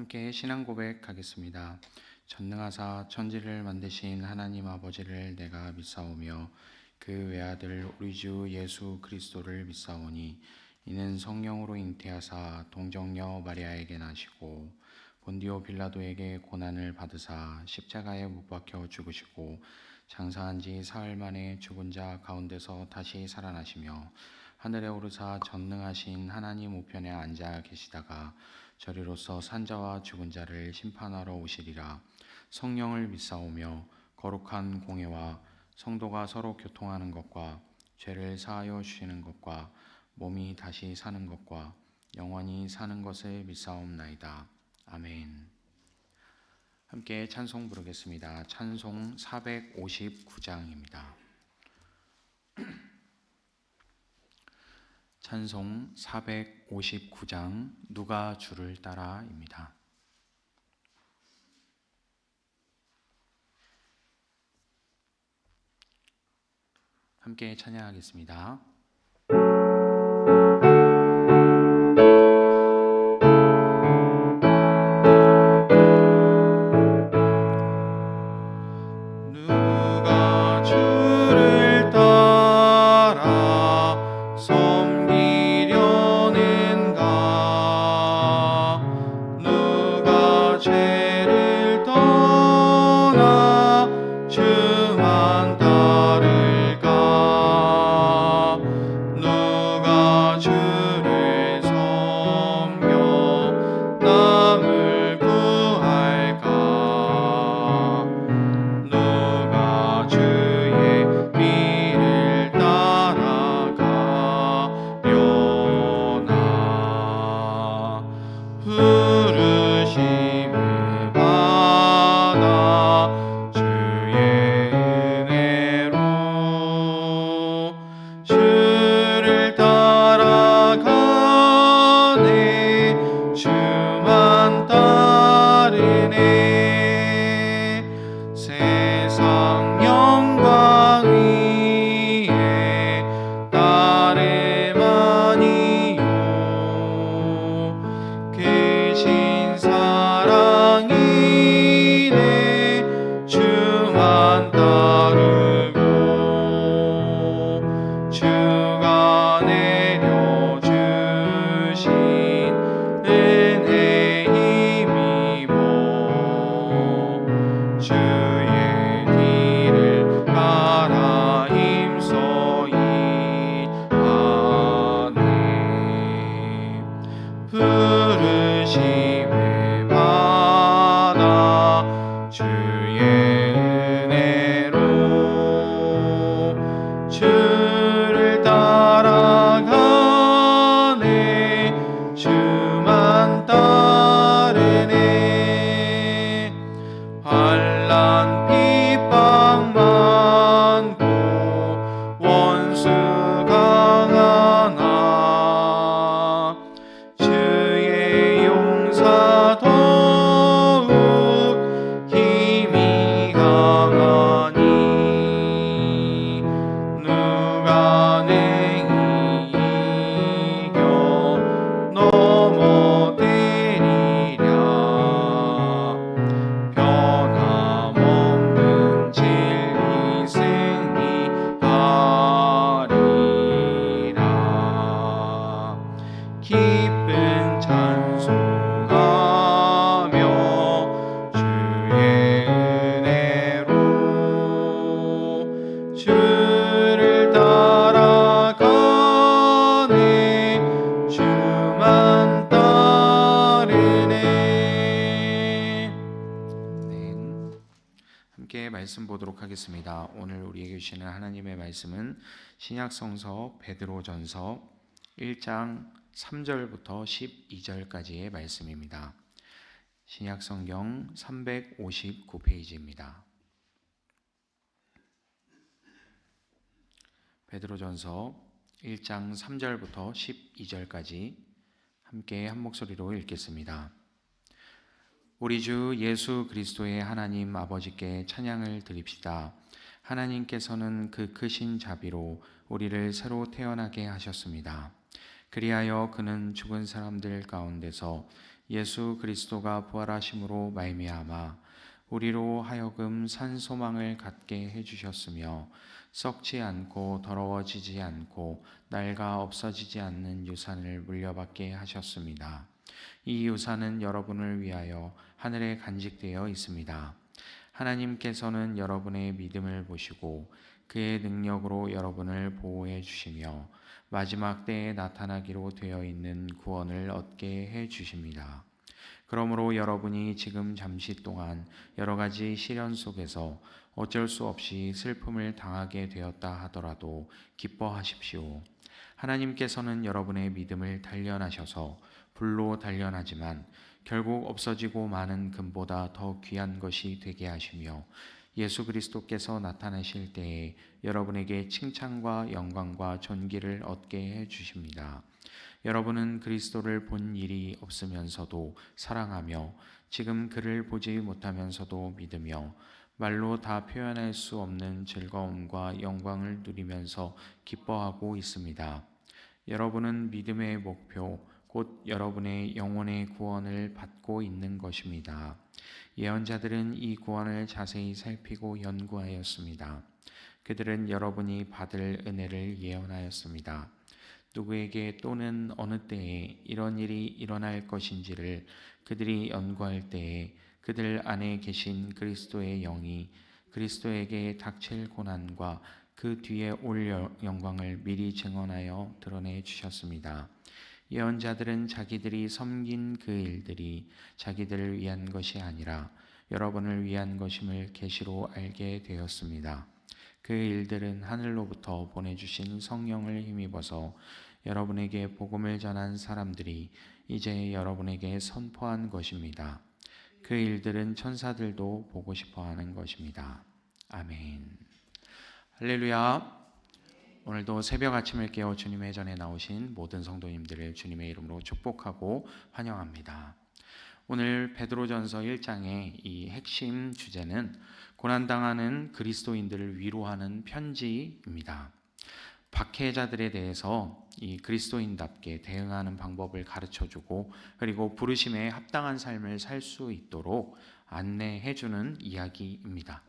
함께 신앙 고백하겠습니다. 전능하사 천지를 만드신 하나님 아버지를 내가 믿사오며 그 외아들 우리 주 예수 그리스도를 믿사오니 이는 성령으로 잉태하사 동정녀 마리아에게 나시고 본디오 빌라도에게 고난을 받으사 십자가에 못 박혀 죽으시고 장사한 지 사흘 만에 죽은 자 가운데서 다시 살아나시며 하늘에 오르사 전능하신 하나님 우편에 앉아 계시다가 저리로서 산자와 죽은 자를 심판하러 오시리라. 성령을 믿사오며 거룩한 공회와 성도가 서로 교통하는 것과 죄를 사하여 주시는 것과 몸이 다시 사는 것과 영원히 사는 것을 믿사옵나이다. 아멘. 함께 찬송 부르겠습니다. 찬송 459장입니다. 찬송 459장 누가 주를 따라입니다. 함께 찬양하겠습니다. 나 말씀 보도록 하겠습니다. 오늘 우리에게 주시는 하나님의 말씀은 신약성서 베드로전서 1장 3절부터 12절까지의 말씀입니다. 신약성경 359페이지입니다. 베드로전서 1장 3절부터 12절까지 함께 한 목소리로 읽겠습니다. 우리 주 예수 그리스도의 하나님 아버지께 찬양을 드립시다. 하나님께서는 그 크신 자비로 우리를 새로 태어나게 하셨습니다. 그리하여 그는 죽은 사람들 가운데서 예수 그리스도가 부활하심으로 말미암아 우리로 하여금 산 소망을 갖게 해주셨으며 썩지 않고 더러워지지 않고 낡아 없어지지 않는 유산을 물려받게 하셨습니다. 이 유산은 여러분을 위하여 하늘에 간직되어 있습니다. 하나님께서는 여러분의 믿음을 보시고 그의 능력으로 여러분을 보호해 주시며 마지막 때에 나타나기로 되어 있는 구원을 얻게 해 주십니다. 그러므로 여러분이 지금 잠시 동안 여러 가지 시련 속에서 어쩔 수 없이 슬픔을 당하게 되었다 하더라도 기뻐하십시오. 하나님께서는 여러분의 믿음을 단련하셔서 불로 단련하지만 결국 없어지고 마는 금보다 더 귀한 것이 되게 하시며 예수 그리스도께서 나타나실 때에 여러분에게 칭찬과 영광과 존귀를 얻게 해 주십니다. 여러분은 그리스도를 본 일이 없으면서도 사랑하며 지금 그를 보지 못하면서도 믿으며 말로 다 표현할 수 없는 즐거움과 영광을 누리면서 기뻐하고 있습니다. 여러분은 믿음의 목표, 곧 여러분의 영혼의 구원을 받고 있는 것입니다. 예언자들은 이 구원을 자세히 살피고 연구하였습니다. 그들은 여러분이 받을 은혜를 예언하였습니다. 누구에게 또는 어느 때에 이런 일이 일어날 것인지를 그들이 연구할 때에 그들 안에 계신 그리스도의 영이 그리스도에게 닥칠 고난과 그 뒤에 올 영광을 미리 증언하여 드러내 주셨습니다. 예언자들은 자기들이 섬긴 그 일들이 자기들을 위한 것이 아니라 여러분을 위한 것임을 계시로 알게 되었습니다. 그 일들은 하늘로부터 보내주신 성령을 힘입어서 여러분에게 복음을 전한 사람들이 이제 여러분에게 선포한 것입니다. 그 일들은 천사들도 보고 싶어하는 것입니다. 아멘. 할렐루야. 오늘도 새벽 아침을 깨워 주님의 전에 나오신 모든 성도님들을 주님의 이름으로 축복하고 환영합니다. 오늘 베드로전서 1장의 이 핵심 주제는 고난당하는 그리스도인들을 위로하는 편지입니다. 박해자들에 대해서 이 그리스도인답게 대응하는 방법을 가르쳐주고 그리고 부르심에 합당한 삶을 살 수 있도록 안내해주는 이야기입니다.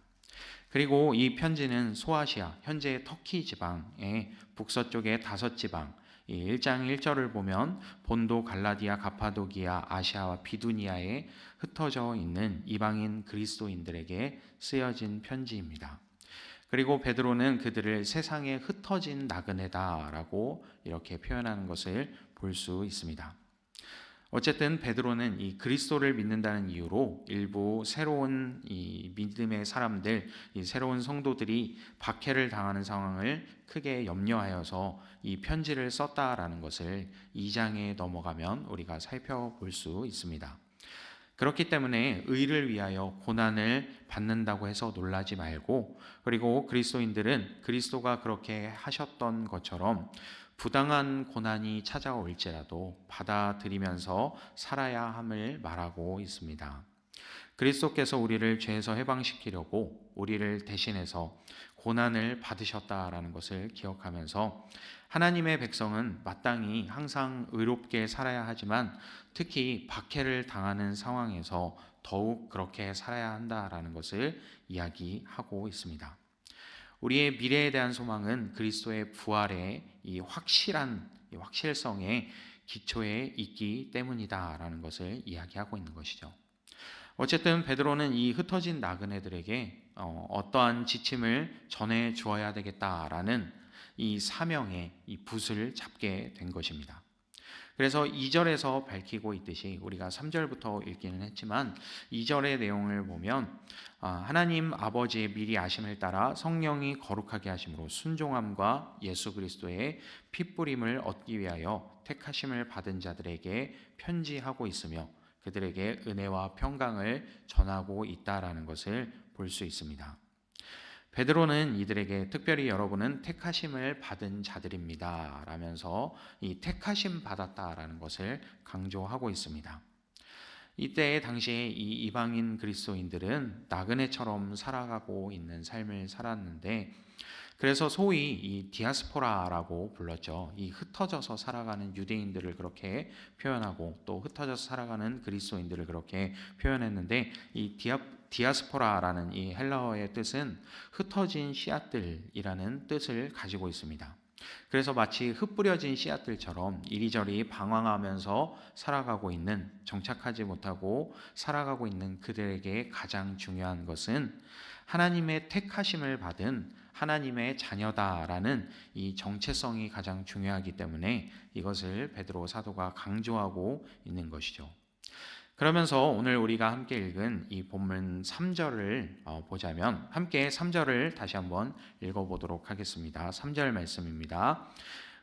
그리고 이 편지는 소아시아, 현재 터키 지방의 북서쪽의 5지방, 1장 1절을 보면 본도, 갈라디아, 가파도기아, 아시아와 비두니아에 흩어져 있는 이방인 그리스도인들에게 쓰여진 편지입니다. 그리고 베드로는 그들을 세상에 흩어진 나그네다라고 이렇게 표현하는 것을 볼 수 있습니다. 어쨌든 베드로는 이 그리스도를 믿는다는 이유로 일부 새로운 이 믿음의 사람들, 이 새로운 성도들이 박해를 당하는 상황을 크게 염려하여서 이 편지를 썼다라는 것을 2장에 넘어가면 우리가 살펴볼 수 있습니다. 그렇기 때문에 의를 위하여 고난을 받는다고 해서 놀라지 말고, 그리고 그리스도인들은 그리스도가 그렇게 하셨던 것처럼 부당한 고난이 찾아올지라도 받아들이면서 살아야 함을 말하고 있습니다. 그리스도께서 우리를 죄에서 해방시키려고 우리를 대신해서 고난을 받으셨다라는 것을 기억하면서 하나님의 백성은 마땅히 항상 의롭게 살아야 하지만 특히 박해를 당하는 상황에서 더욱 그렇게 살아야 한다라는 것을 이야기하고 있습니다. 우리의 미래에 대한 소망은 그리스도의 부활의 이 확실성의 기초에 있기 때문이다라는 것을 이야기하고 있는 것이죠. 어쨌든 베드로는 이 흩어진 나그네들에게 어떠한 지침을 전해 주어야 되겠다라는 이 사명의 이 붓을 잡게 된 것입니다. 그래서 2절에서 밝히고 있듯이 우리가 3절부터 읽기는 했지만 2절의 내용을 보면 하나님 아버지의 미리 아심을 따라 성령이 거룩하게 하심으로 순종함과 예수 그리스도의 핏부림을 얻기 위하여 택하심을 받은 자들에게 편지하고 있으며 그들에게 은혜와 평강을 전하고 있다라는 것을 볼 수 있습니다. 베드로는 이들에게 특별히 여러분은 택하심을 받은 자들입니다 라면서 이 택하심 받았다라는 것을 강조하고 있습니다. 이때 당시에 이 이방인 그리스도인들은 나그네처럼 살아가고 있는 삶을 살았는데, 그래서 소위 이 디아스포라라고 불렀죠. 이 흩어져서 살아가는 유대인들을 그렇게 표현하고 또 흩어져서 살아가는 그리스도인들을 그렇게 표현했는데, 이 디아스포라라는 이 헬라어의 뜻은 흩어진 씨앗들이라는 뜻을 가지고 있습니다. 그래서 마치 흩뿌려진 씨앗들처럼 이리저리 방황하면서 살아가고 있는, 정착하지 못하고 살아가고 있는 그들에게 가장 중요한 것은 하나님의 택하심을 받은 하나님의 자녀다라는 이 정체성이 가장 중요하기 때문에 이것을 베드로 사도가 강조하고 있는 것이죠. 그러면서 오늘 우리가 함께 읽은 이 본문 3절을 보자면, 함께 3절을 다시 한번 읽어보도록 하겠습니다. 3절 말씀입니다.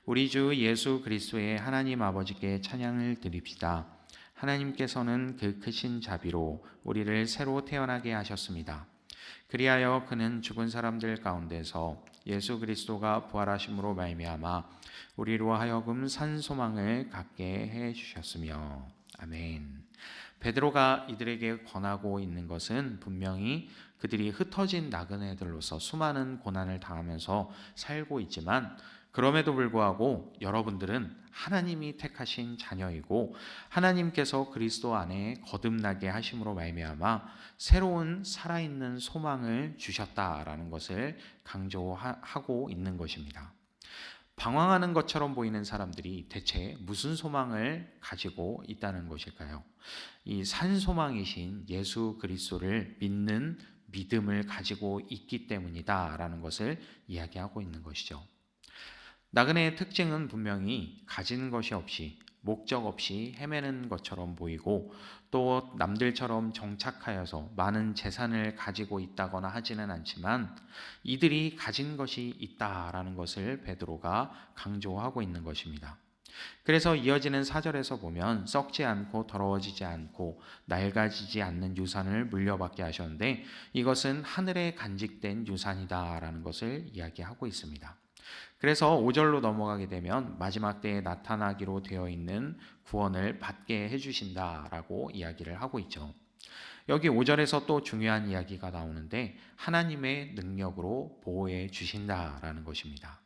우리 주 예수 그리스도의 하나님 아버지께 찬양을 드립시다. 하나님께서는 그 크신 자비로 우리를 새로 태어나게 하셨습니다. 그리하여 그는 죽은 사람들 가운데서 예수 그리스도가 부활하심으로 말미암아 우리로 하여금 산 소망을 갖게 해 주셨으며. 아멘. 베드로가 이들에게 권하고 있는 것은 분명히 그들이 흩어진 나그네들로서 수많은 고난을 당하면서 살고 있지만, 그럼에도 불구하고 여러분들은 하나님이 택하신 자녀이고 하나님께서 그리스도 안에 거듭나게 하심으로 말미암아 새로운 살아있는 소망을 주셨다라는 것을 강조하고 있는 것입니다. 방황하는 것처럼 보이는 사람들이 대체 무슨 소망을 가지고 있다는 것일까요? 이 산 소망이신 예수 그리스도를 믿는 믿음을 가지고 있기 때문이다라는 것을 이야기하고 있는 것이죠. 나그네의 특징은 분명히 가진 것이 없이, 목적 없이 헤매는 것처럼 보이고, 또 남들처럼 정착하여서 많은 재산을 가지고 있다거나 하지는 않지만 이들이 가진 것이 있다라는 것을 베드로가 강조하고 있는 것입니다. 그래서 이어지는 4절에서 보면 썩지 않고 더러워지지 않고 낡아지지 않는 유산을 물려받게 하셨는데, 이것은 하늘에 간직된 유산이다라는 것을 이야기하고 있습니다. 그래서 5절로 넘어가게 되면 마지막 때에 나타나기로 되어 있는 구원을 받게 해주신다라고 이야기를 하고 있죠. 여기 5절에서 또 중요한 이야기가 나오는데, 하나님의 능력으로 보호해 주신다라는 것입니다.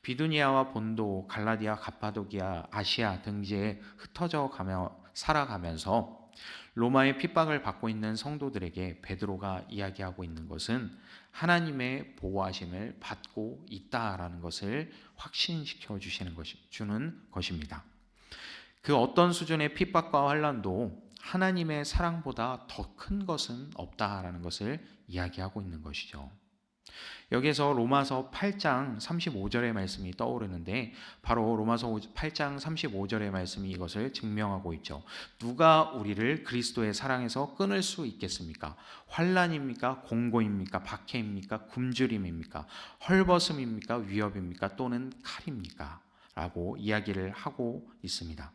비두니아와 본도, 갈라디아, 갑바도기아, 아시아 등지에 흩어져 살아가면서 로마의 핍박을 받고 있는 성도들에게 베드로가 이야기하고 있는 것은 하나님의 보호하심을 받고 있다라는 것을 확신시켜 주는 것입니다. 그 어떤 수준의 핍박과 환난도 하나님의 사랑보다 더 큰 것은 없다라는 것을 이야기하고 있는 것이죠. 여기에서 로마서 8장 35절의 말씀이 떠오르는데, 바로 로마서 8장 35절의 말씀이 이것을 증명하고 있죠. 누가 우리를 그리스도의 사랑에서 끊을 수 있겠습니까? 환난입니까? 공고입니까? 박해입니까? 굶주림입니까? 헐벗음입니까? 위협입니까? 또는 칼입니까? 라고 이야기를 하고 있습니다.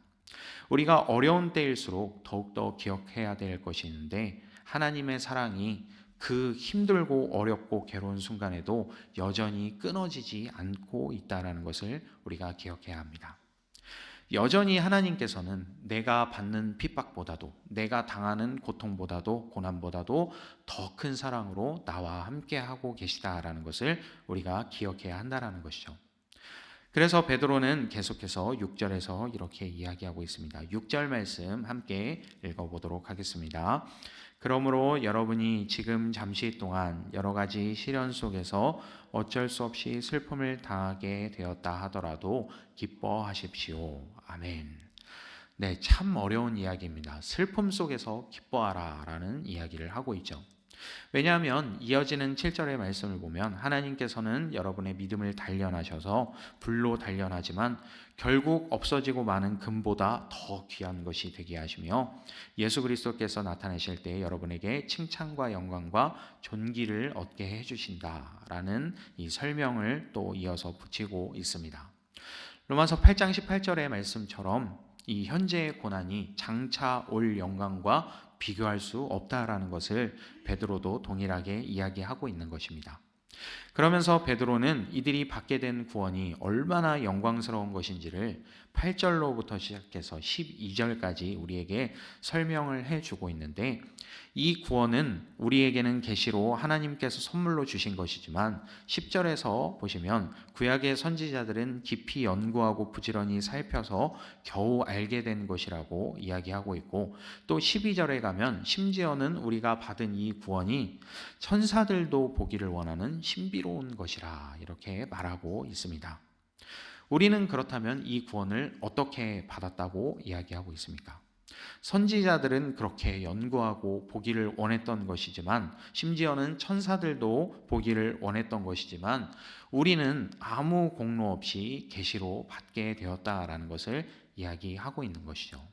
우리가 어려운 때일수록 더욱더 기억해야 될 것이 있는데, 하나님의 사랑이 그 힘들고 어렵고 괴로운 순간에도 여전히 끊어지지 않고 있다는 것을 우리가 기억해야 합니다. 여전히 하나님께서는 내가 받는 핍박보다도, 내가 당하는 고통보다도, 고난보다도 더 큰 사랑으로 나와 함께하고 계시다라는 것을 우리가 기억해야 한다는 것이죠. 그래서 베드로는 계속해서 6절에서 이렇게 이야기하고 있습니다. 6절 말씀 함께 읽어보도록 하겠습니다. 그러므로 여러분이 지금 잠시 동안 여러 가지 시련 속에서 어쩔 수 없이 슬픔을 당하게 되었다 하더라도 기뻐하십시오. 아멘. 네, 참 어려운 이야기입니다. 슬픔 속에서 기뻐하라 라는 이야기를 하고 있죠. 왜냐하면 이어지는 7절의 말씀을 보면 하나님께서는 여러분의 믿음을 단련하셔서 불로 단련하지만 결국 없어지고 마는 금보다 더 귀한 것이 되게 하시며 예수 그리스도께서 나타나실 때 여러분에게 칭찬과 영광과 존귀를 얻게 해주신다라는 이 설명을 또 이어서 붙이고 있습니다. 로마서 8장 18절의 말씀처럼 이 현재의 고난이 장차 올 영광과 비교할 수 없다라는 것을 베드로도 동일하게 이야기하고 있는 것입니다. 그러면서 베드로는 이들이 받게 된 구원이 얼마나 영광스러운 것인지를 8절로부터 시작해서 12절까지 우리에게 설명을 해주고 있는데, 이 구원은 우리에게는 계시로 하나님께서 선물로 주신 것이지만 10절에서 보시면 구약의 선지자들은 깊이 연구하고 부지런히 살펴서 겨우 알게 된 것이라고 이야기하고 있고, 또 12절에 가면 심지어는 우리가 받은 이 구원이 천사들도 보기를 원하는 신비로운 것이라 이렇게 말하고 있습니다. 우리는 그렇다면 이 구원을 어떻게 받았다고 이야기하고 있습니까? 선지자들은 그렇게 연구하고 보기를 원했던 것이지만, 심지어는 천사들도 보기를 원했던 것이지만, 우리는 아무 공로 없이 계시로 받게 되었다라는 것을 이야기하고 있는 것이죠.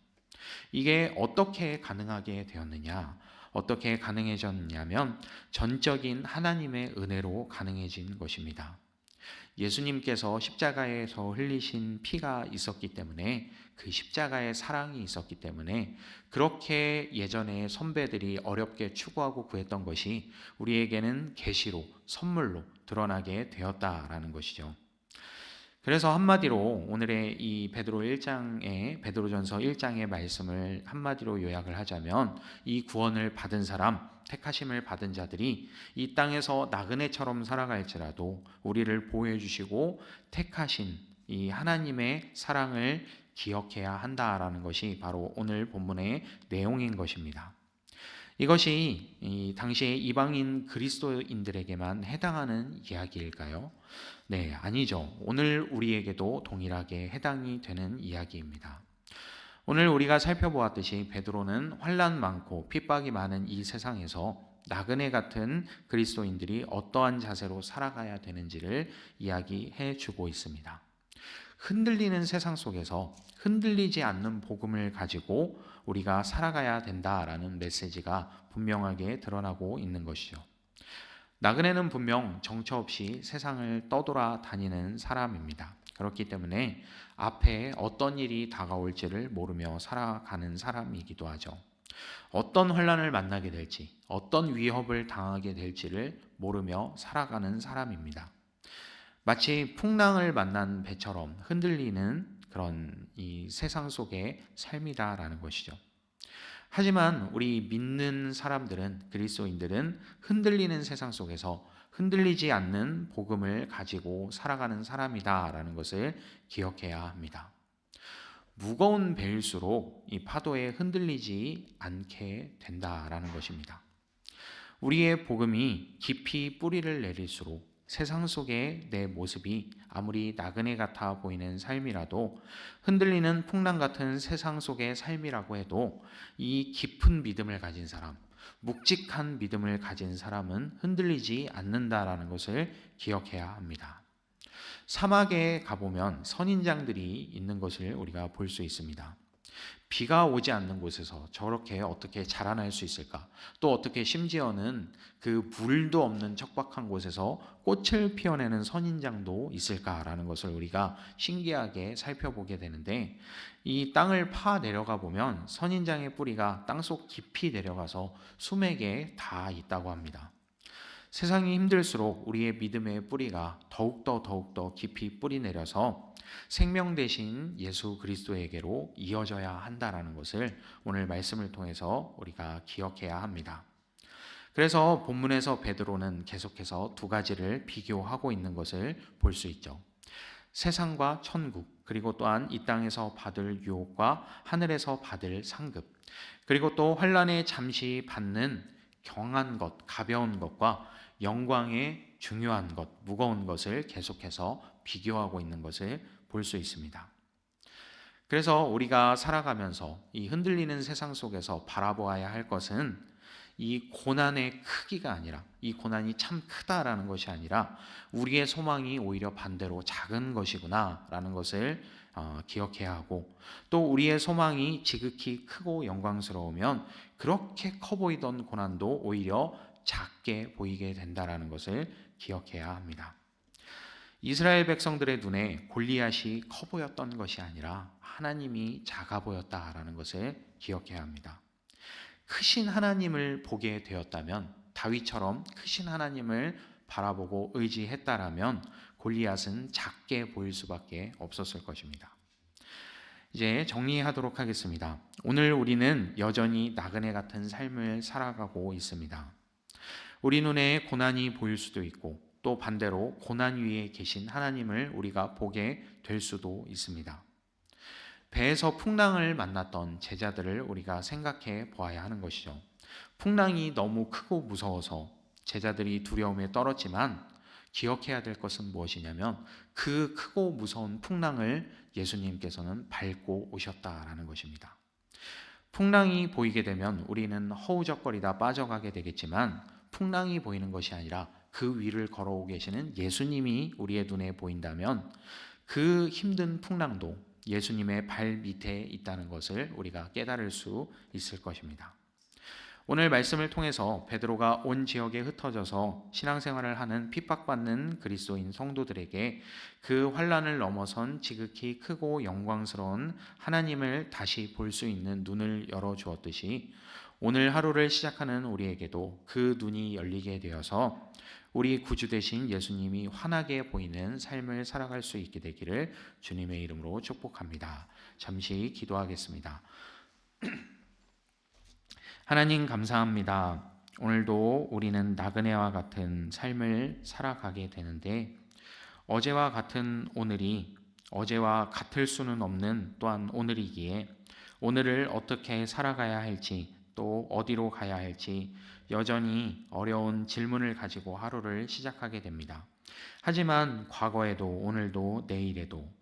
이게 어떻게 가능하게 되었느냐? 어떻게 가능해졌냐면 전적인 하나님의 은혜로 가능해진 것입니다. 예수님께서 십자가에서 흘리신 피가 있었기 때문에, 그 십자가의 사랑이 있었기 때문에 그렇게 예전에 선배들이 어렵게 추구하고 구했던 것이 우리에게는 계시로 선물로 드러나게 되었다라는 것이죠. 그래서 한마디로 오늘의 이 베드로전서 1장의 말씀을 한마디로 요약을 하자면, 이 구원을 받은 사람, 택하심을 받은 자들이 이 땅에서 나그네처럼 살아갈지라도 우리를 보호해 주시고 택하신 이 하나님의 사랑을 기억해야 한다라는 것이 바로 오늘 본문의 내용인 것입니다. 이것이 이 당시의 이방인 그리스도인들에게만 해당하는 이야기일까요? 네, 아니죠. 오늘 우리에게도 동일하게 해당이 되는 이야기입니다. 오늘 우리가 살펴보았듯이 베드로는 환난 많고 핍박이 많은 이 세상에서 나그네 같은 그리스도인들이 어떠한 자세로 살아가야 되는지를 이야기해 주고 있습니다. 흔들리는 세상 속에서 흔들리지 않는 복음을 가지고 우리가 살아가야 된다라는 메시지가 분명하게 드러나고 있는 것이죠. 나그네는 분명 정처 없이 세상을 떠돌아 다니는 사람입니다. 그렇기 때문에 앞에 어떤 일이 다가올지를 모르며 살아가는 사람이기도 하죠. 어떤 환난을 만나게 될지, 어떤 위협을 당하게 될지를 모르며 살아가는 사람입니다. 마치 풍랑을 만난 배처럼 흔들리는 그런 이 세상 속의 삶이다라는 것이죠. 하지만 우리 믿는 사람들은, 그리스도인들은 흔들리는 세상 속에서 흔들리지 않는 복음을 가지고 살아가는 사람이다라는 것을 기억해야 합니다. 무거운 배일수록 이 파도에 흔들리지 않게 된다라는 것입니다. 우리의 복음이 깊이 뿌리를 내릴수록 세상 속의 내 모습이 아무리 나그네 같아 보이는 삶이라도, 흔들리는 풍랑 같은 세상 속의 삶이라고 해도 이 깊은 믿음을 가진 사람, 묵직한 믿음을 가진 사람은 흔들리지 않는다라는 것을 기억해야 합니다. 사막에 가보면 선인장들이 있는 것을 우리가 볼 수 있습니다. 비가 오지 않는 곳에서 저렇게 어떻게 자라날 수 있을까? 또 어떻게 심지어는 그 물도 없는 척박한 곳에서 꽃을 피워내는 선인장도 있을까라는 것을 우리가 신기하게 살펴보게 되는데, 이 땅을 파 내려가 보면 선인장의 뿌리가 땅속 깊이 내려가서 수맥에 다 있다고 합니다. 세상이 힘들수록 우리의 믿음의 뿌리가 더욱더 깊이 뿌리 내려서 생명 되신 예수 그리스도에게로 이어져야 한다라는 것을 오늘 말씀을 통해서 우리가 기억해야 합니다. 그래서 본문에서 베드로는 계속해서 두 가지를 비교하고 있는 것을 볼 수 있죠. 세상과 천국, 그리고 또한 이 땅에서 받을 유혹과 하늘에서 받을 상급, 그리고 또 환난에 잠시 받는 경한 것, 가벼운 것과 영광의 중요한 것, 무거운 것을 계속해서 비교하고 있는 것을 볼 수 있습니다. 그래서 우리가 살아가면서 이 흔들리는 세상 속에서 바라보아야 할 것은 이 고난의 크기가 아니라, 이 고난이 참 크다라는 것이 아니라 우리의 소망이 오히려 반대로 작은 것이구나라는 것을 기억해야 하고, 또 우리의 소망이 지극히 크고 영광스러우면 그렇게 커 보이던 고난도 오히려 작게 보이게 된다라는 것을 기억해야 합니다. 이스라엘 백성들의 눈에 골리앗이 커 보였던 것이 아니라 하나님이 작아 보였다라는 것을 기억해야 합니다. 크신 하나님을 보게 되었다면, 다윗처럼 크신 하나님을 바라보고 의지했다라면 골리앗은 작게 보일 수밖에 없었을 것입니다. 이제 정리하도록 하겠습니다. 오늘 우리는 여전히 나그네 같은 삶을 살아가고 있습니다. 우리 눈에 고난이 보일 수도 있고, 또 반대로 고난 위에 계신 하나님을 우리가 보게 될 수도 있습니다. 배에서 풍랑을 만났던 제자들을 우리가 생각해 보아야 하는 것이죠. 풍랑이 너무 크고 무서워서 제자들이 두려움에 떨었지만 기억해야 될 것은 무엇이냐면, 그 크고 무서운 풍랑을 예수님께서는 밟고 오셨다라는 것입니다. 풍랑이 보이게 되면 우리는 허우적거리다 빠져가게 되겠지만, 풍랑이 보이는 것이 아니라 그 위를 걸어오고 계시는 예수님이 우리의 눈에 보인다면 그 힘든 풍랑도 예수님의 발 밑에 있다는 것을 우리가 깨달을 수 있을 것입니다. 오늘 말씀을 통해서 베드로가 온 지역에 흩어져서 신앙생활을 하는 핍박받는 그리스도인 성도들에게 그 환난을 넘어선 지극히 크고 영광스러운 하나님을 다시 볼 수 있는 눈을 열어주었듯이, 오늘 하루를 시작하는 우리에게도 그 눈이 열리게 되어서 우리 구주 되신 예수님이 환하게 보이는 삶을 살아갈 수 있게 되기를 주님의 이름으로 축복합니다. 잠시 기도하겠습니다. 하나님 감사합니다. 오늘도 우리는 나그네와 같은 삶을 살아가게 되는데, 어제와 같은 오늘이 어제와 같을 수는 없는 또한 오늘이기에 오늘을 어떻게 살아가야 할지, 또 어디로 가야 할지 여전히 어려운 질문을 가지고 하루를 시작하게 됩니다. 하지만 과거에도 오늘도 내일에도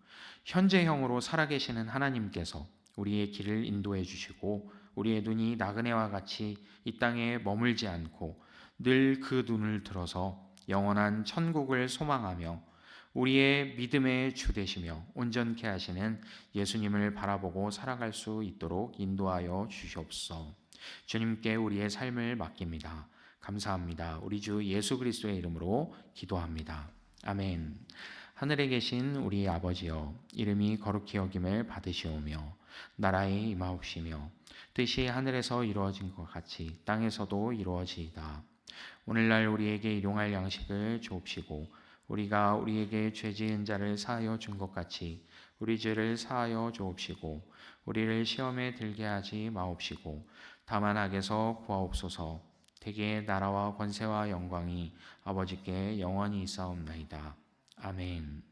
현재형으로 살아계시는 하나님께서 우리의 길을 인도해 주시고, 우리의 눈이 나그네와 같이 이 땅에 머물지 않고 늘 그 눈을 들어서 영원한 천국을 소망하며 우리의 믿음의 주 되시며 온전케 하시는 예수님을 바라보고 살아갈 수 있도록 인도하여 주시옵소서. 주님께 우리의 삶을 맡깁니다. 감사합니다. 우리 주 예수 그리스도의 이름으로 기도합니다. 아멘. 하늘에 계신 우리 아버지여, 이름이 거룩히 여김을 받으시오며 나라에 임하옵시며 뜻이 하늘에서 이루어진 것 같이 땅에서도 이루어지이다. 오늘날 우리에게 일용할 양식을 주옵시고, 우리가 우리에게 죄 지은 자를 사하여 준 것 같이 우리 죄를 사하여 주옵시고, 우리를 시험에 들게 하지 마옵시고 다만 악에서 구하옵소서. 대개 나라와 권세와 영광이 아버지께 영원히 있사옵나이다. 아멘.